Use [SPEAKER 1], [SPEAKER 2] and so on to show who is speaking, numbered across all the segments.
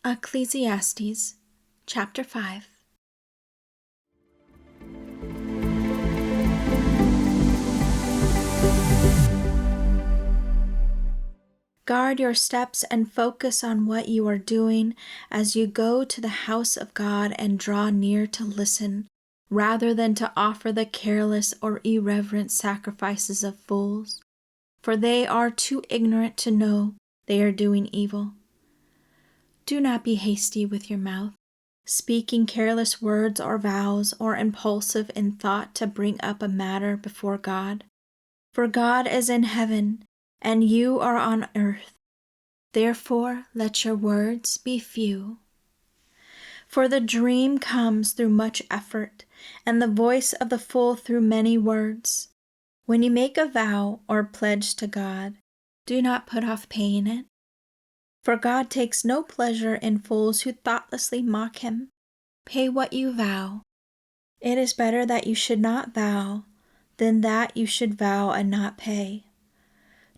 [SPEAKER 1] Ecclesiastes, chapter 5. Guard your steps and focus on what you are doing as you go to the house of God and draw near to listen, rather than to offer the careless or irreverent sacrifices of fools, for they are too ignorant to know they are doing evil. Do not be hasty with your mouth, speaking careless words or vows, or impulsive in thought to bring up a matter before God. For God is in heaven, and you are on earth. Therefore let your words be few. For the dream comes through much effort, and the voice of the fool through many words. When you make a vow or pledge to God, do not put off paying it. For God takes no pleasure in fools who thoughtlessly mock him. Pay what you vow. It is better that you should not vow than that you should vow and not pay.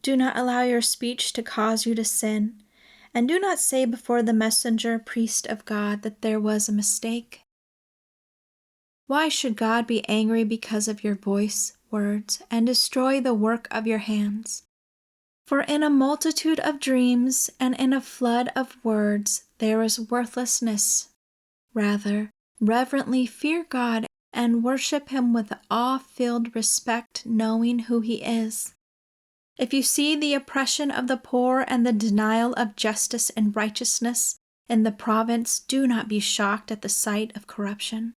[SPEAKER 1] Do not allow your speech to cause you to sin, and do not say before the messenger priest of God that there was a mistake. Why should God be angry because of your voice, words, and destroy the work of your hands? For in a multitude of dreams and in a flood of words there is worthlessness. Rather, reverently fear God and worship him with awe-filled respect, knowing who he is. If you see the oppression of the poor and the denial of justice and righteousness in the province, do not be shocked at the sight of corruption.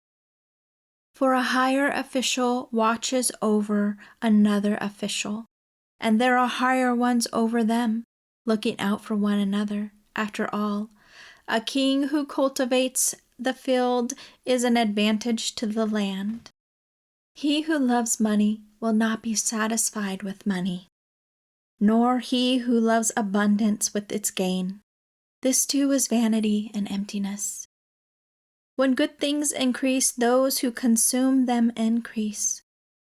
[SPEAKER 1] For a higher official watches over another official, and there are higher ones over them, looking out for one another. After all, a king who cultivates the field is an advantage to the land. He who loves money will not be satisfied with money, nor he who loves abundance with its gain. This too is vanity and emptiness. When good things increase, those who consume them increase.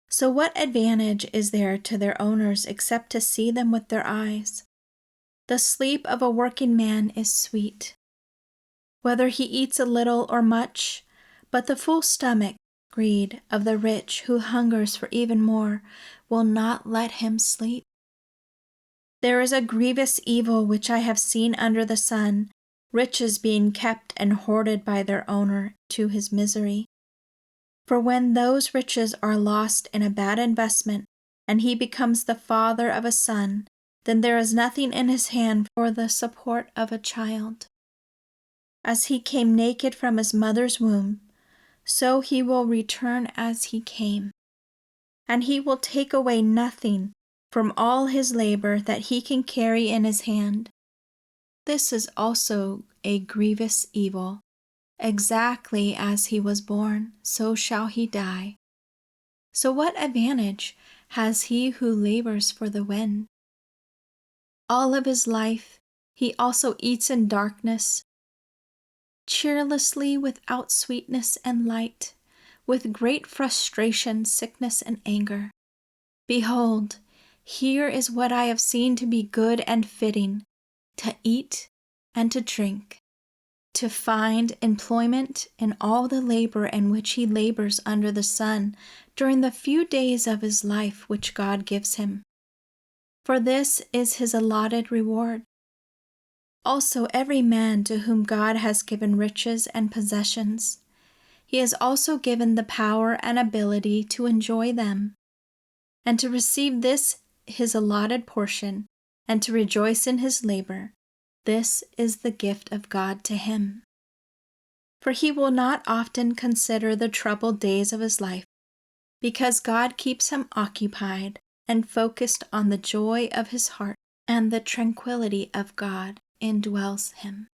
[SPEAKER 1] So what advantage is there to their owners except to see them with their eyes? The sleep of a working man is sweet, whether he eats a little or much, but the full stomach, greed of the rich who hungers for even more, will not let him sleep. There is a grievous evil which I have seen under the sun, riches being kept and hoarded by their owner to his misery. For when those riches are lost in a bad investment, and he becomes the father of a son, then there is nothing in his hand for the support of a child. As he came naked from his mother's womb, so he will return as he came. And he will take away nothing from all his labor that he can carry in his hand. This is also a grievous evil. Exactly as he was born, so shall he die. So what advantage has he who labors for the wind? All of his life he also eats in darkness, cheerlessly without sweetness and light, with great frustration, sickness, and anger. Behold, here is what I have seen to be good and fitting, to eat and to drink, to find employment in all the labor in which he labors under the sun during the few days of his life which God gives him. For this is his allotted reward. Also every man to whom God has given riches and possessions, he has also given the power and ability to enjoy them, and to receive this his allotted portion, and to rejoice in his labor. This is the gift of God to him. For he will not often consider the troubled days of his life, because God keeps him occupied and focused on the joy of his heart, and the tranquility of God indwells him.